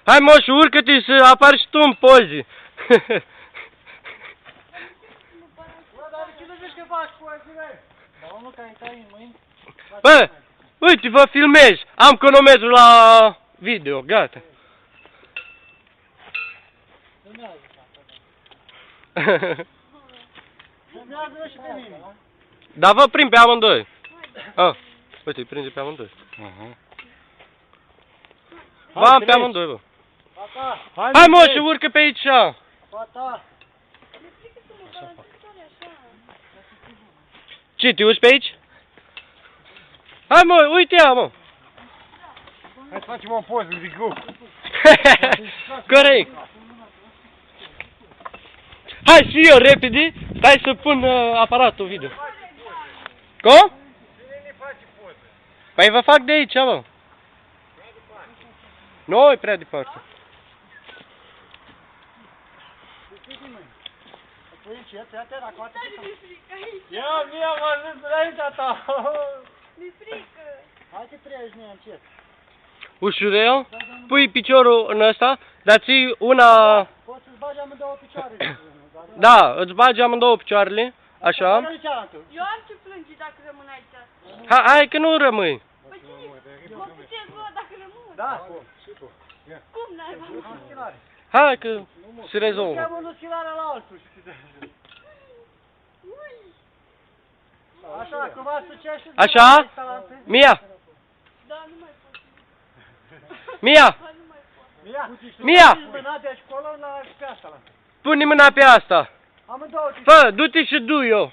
Hai, moșu, urcă-te să apari și tu în poze. Bă, uite, vă filmez. Am cronometru la video, gata. Dar vă prind pe amândoi. Ah, uite, îi prinde pe amândoi. Vă am pe amândoi, bă. Hai, moșu, urcă pe aici. Ce, te uiți pe aici? Hai, mă, uite ea, mă. Hai să facem o poză de grup. Corect. Hai și eu, repede. Stai să pun aparatul video. Cum? Cine ne face poză? Păi vă fac de aici, mă. Nu e prea departe. Ia, mie am ajuns înaintea ta. Mi-e frică. Hai te treci, nea, încet. Ușurel. Pui piciorul în ăsta, dar ții una... Poți să-ți bagi amândouă picioarele. Da, îți bagi amândouă picioarele. Așa. Eu am ce plânge dacă rămân aici. Hai că nu rămâi. Păi ce? Mă puteți lua dacă rămân? Da. Cum n-ai? Hai că se rezolvă. Cheamă unul schilarea la altul. Așa, cumva sucește. Așa? Mia! Da, nu mai pot. Mia! Da, nu mai pot. Mia! Mâna de acolo la pe asta. Pune mâna pe asta. Amândouă. Fă, du-te și du eu.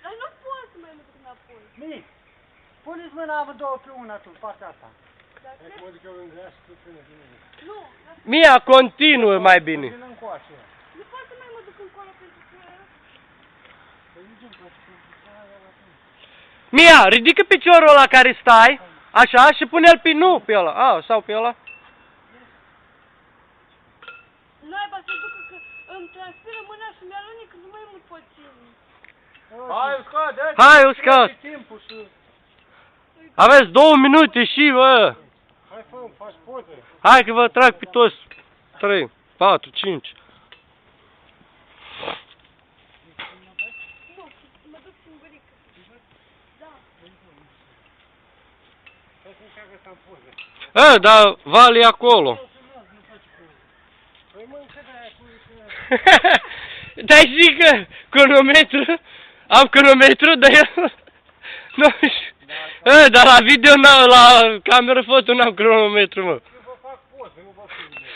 Dar nu pot să mai mă duc înapoi. Mi, puneți mâna amândouă pe una tu, partea asta. Nu, Mia, continuă mai bine. Vin încoace. nu pot să mai mă duc încolo pentru că... Mia, ridică piciorul ăla care stai, așa, și pune-l pe nu pe ăla. A, sau pe ăla. Naiba să ducă că îmi transpiră mâna și mi-alunic, nu mai mă pot ține. Hai, uscat, Hai, uscat. timpul și... Aveți 2 minute și, bă. Hai, fă, faci poză. Hai că vă trag pe toți. 3, 4, 5. Nu, mă duc singurică. Da. Hai să încearcă să am poză. Dar Vali e acolo. Păi mă, ce de-aia cu... Dar știi că cronometru, am cronometru, dar eu nu știu. Dar la video, la cameră foto n-am cronometru, mă. Eu vă fac poză, nu vă filmez.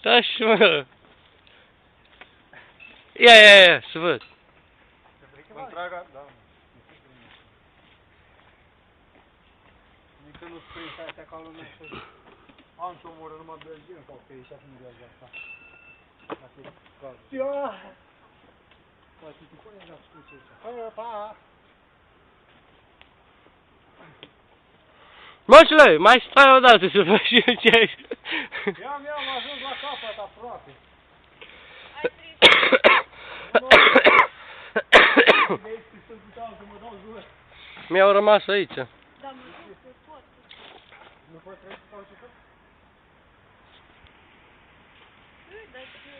Da și mă. Ia, să văd. Mă întreaga, da. Nici nu scrie să astea ca lumea să... Am și omoră numai belgian sau că e și acum de asta. Asta e cazul. Ia! Poate te pune la scuțe aici. Hai, pa! Moșule, mai stai odată să văd și eu ce ai. Am ajuns la capăt aproape. Ai trei. Mi-au rămas aici. Da, mă duc, că pot. Nu poți trece sau ce fac? Dar ce...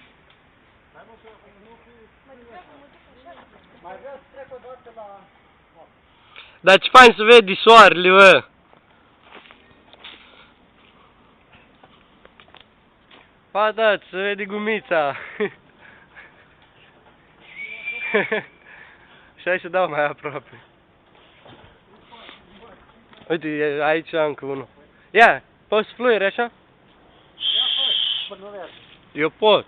Hai mă, să nu fi... Mă degrabă mă duc așa. Mai vreau să trec o dată la... Dar ce fain să vedi soarele, bă. Ba da, se vede gumița. Și hai să dau mai aproape. Uite, e aici încă unul. Ia, poți să fluieri așa? Până nu merg. Eu pot.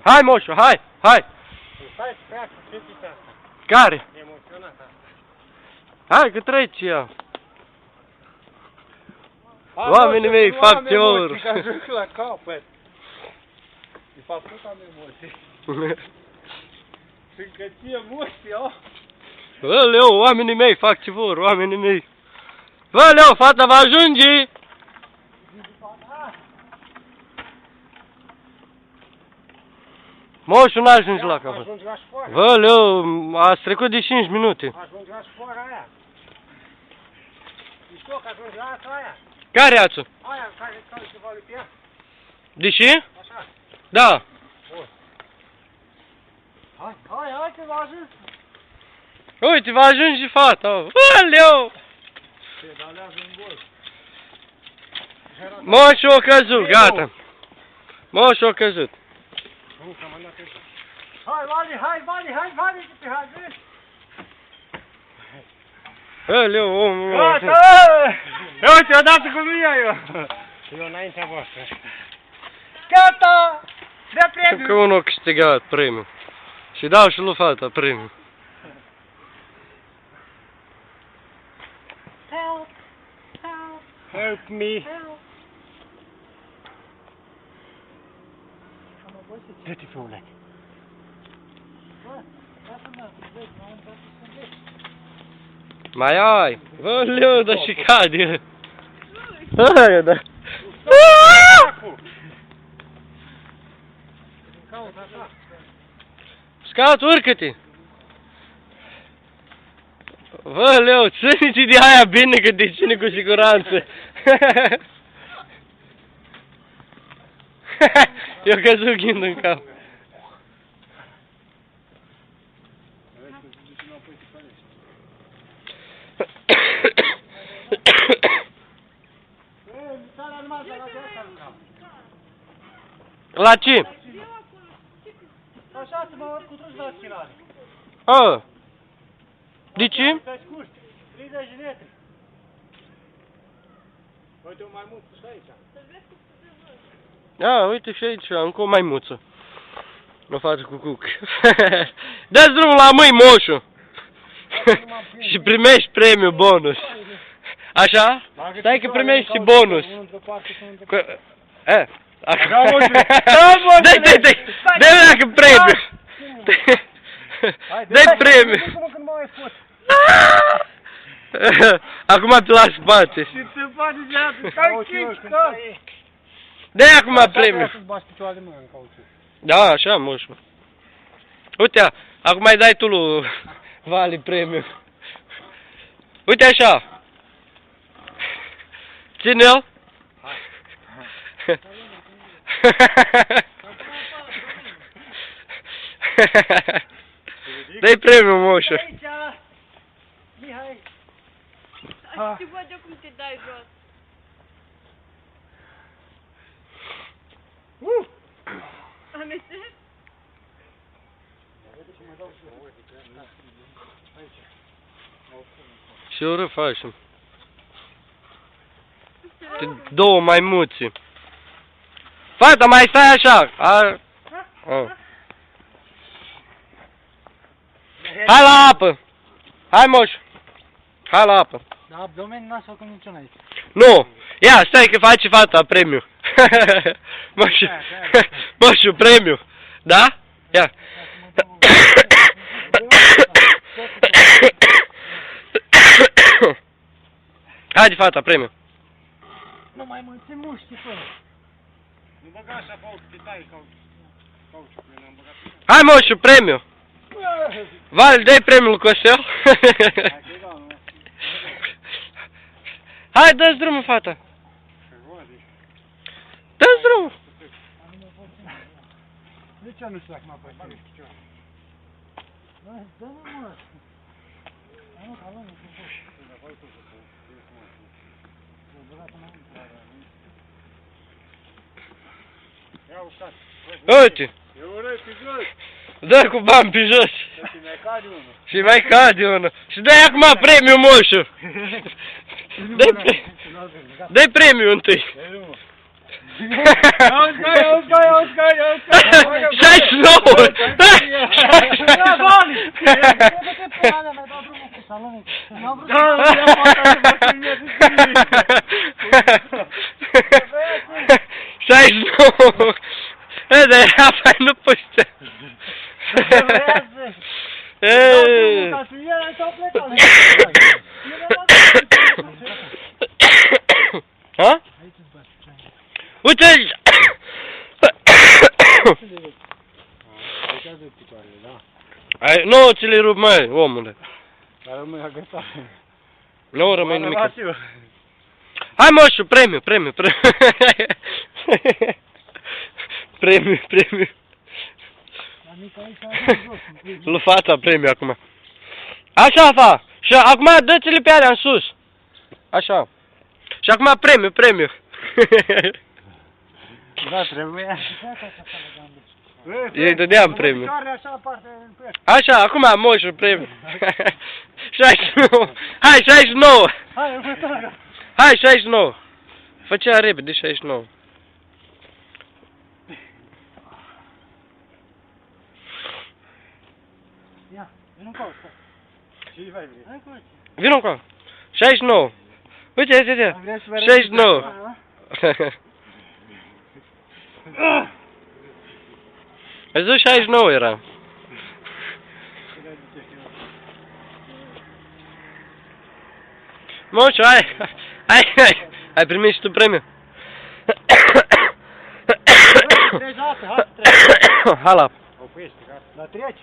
Hai, moșu, hai! Stai, pleacă, ce ți asta? Care? E emoționat asta. Hai că trece ea. Oamenii mei fac ce vor. Că ajung la capăt. De fapt, tot am emoții. Și încă ție emoții, oh? Aleu, oamenii mei fac ce vor, oamenii mei. Aleu, fata va ajunge! Moșu, n-ajungi la capăt. Ajungi la șfoară. Aleu, ați trecut de 5 minute. Ajungi la șfoara aia. Ești tu, că ajungi la asta aia? Care ațu? Aia care se va pe ea? Deși? Așa. Da. Hai, că va ajuns. Uite, va ajunge fata. Aleu! Ce, dar alează în gol. Moșu a căzut, gata. Moșu a căzut. Nu, că m-am dat ăsta. Hai, Vali, pe hajun. Aleu, omul. Gata! Uite, odată cu mine eu. Eu înaintea voastră. Gata! De Că premiu! unul a câștigat premiul. Și dau și lui fata premiul. Help! Help me. Dă-te fiule. Mai ai. Aleu, dar și cade. Hai, da. Scat, urcă-te! Văleu, ține-te de aia bine că te ține cu siguranță. Eu căzut ghind în cap. La ce? Așa să mă urc cu truci la schilare. A. De ce? Pe scurt, 30 de metri. Uite, un maimuț și aici. A, uite și aici, încă o maimuță. O face cu cuc. Dă-ți drumul la mâini, moșu. Și primești premiu bonus. Așa? Stai că primești și bonus. Dă-mi dacă premiu. Dă-i premiu. Acum te lași spațiu. Și te faci de atât, ca chic, Dă-i acum premiu. Da, așa, moșu. Uite, acum îi dai tu lui Vali premiu. Uite așa. Ține-l. Dă-i premiu, moșu. Mihai. Și văd eu cum te dai jos. Amestec? Și o refacem. Două maimuțe. Fata, mai stai așa. Hai la apă. Hai, moș. Hai la apă. Da, abdomen n-a făcut niciun aici. Nu. Ia, stai că face fata premiu. Moșu. Moșu, premiu. Da? Ia. Haide, fata, premiu. Nu mai mulți muști, fă. Nu băga așa pe ochi, te tai cauciuc, eu n-am băgat. Hai, moșu, premiu. Vali, dai premiul Costel. Hai, dă-ți drumul, fata. Dă-ți drumul. De ce nu știu dacă mă apăi? Dă-mă, mă. Nu, ca lumea, cum poți. Ia uitați. Uite. Eu urăi pe jos. Dă cu bani pe jos. Și mai cade unul. Și mai cade unul. Și dai acum premiu, moșu. Dai premiu întâi. 69! Da, era fain, nu puște. Ha? Uite aici! Nu ți le rup, măi, omule. Dar rămâi agățat. Nu rămâne nimic. Vasiu. Hai moșu, premiu. Premiu. La mic aici avem jos, în primul. Lui fata premiu acum. Așa fa. Și acum dă-ți-le pe alea în sus. Așa. Și acum premiu. Da, trebuie. Ei dădeam premiu. Picioarele așa aparte în păr. Așa, acum moșu premiu. 69. Hai, 69. Hai, următoarea. Hai, 69. Făcea repede, 69. Ia, vino încoace. Ce vai vrei? Hai cu Vino încoa. 69. Uite. Vrei să vă 69. Ai zis 69 era. Moșu, hai. Ai primit și tu premiu. Treci la apă, hai să treci. Hala. Oprește, gata. La treci.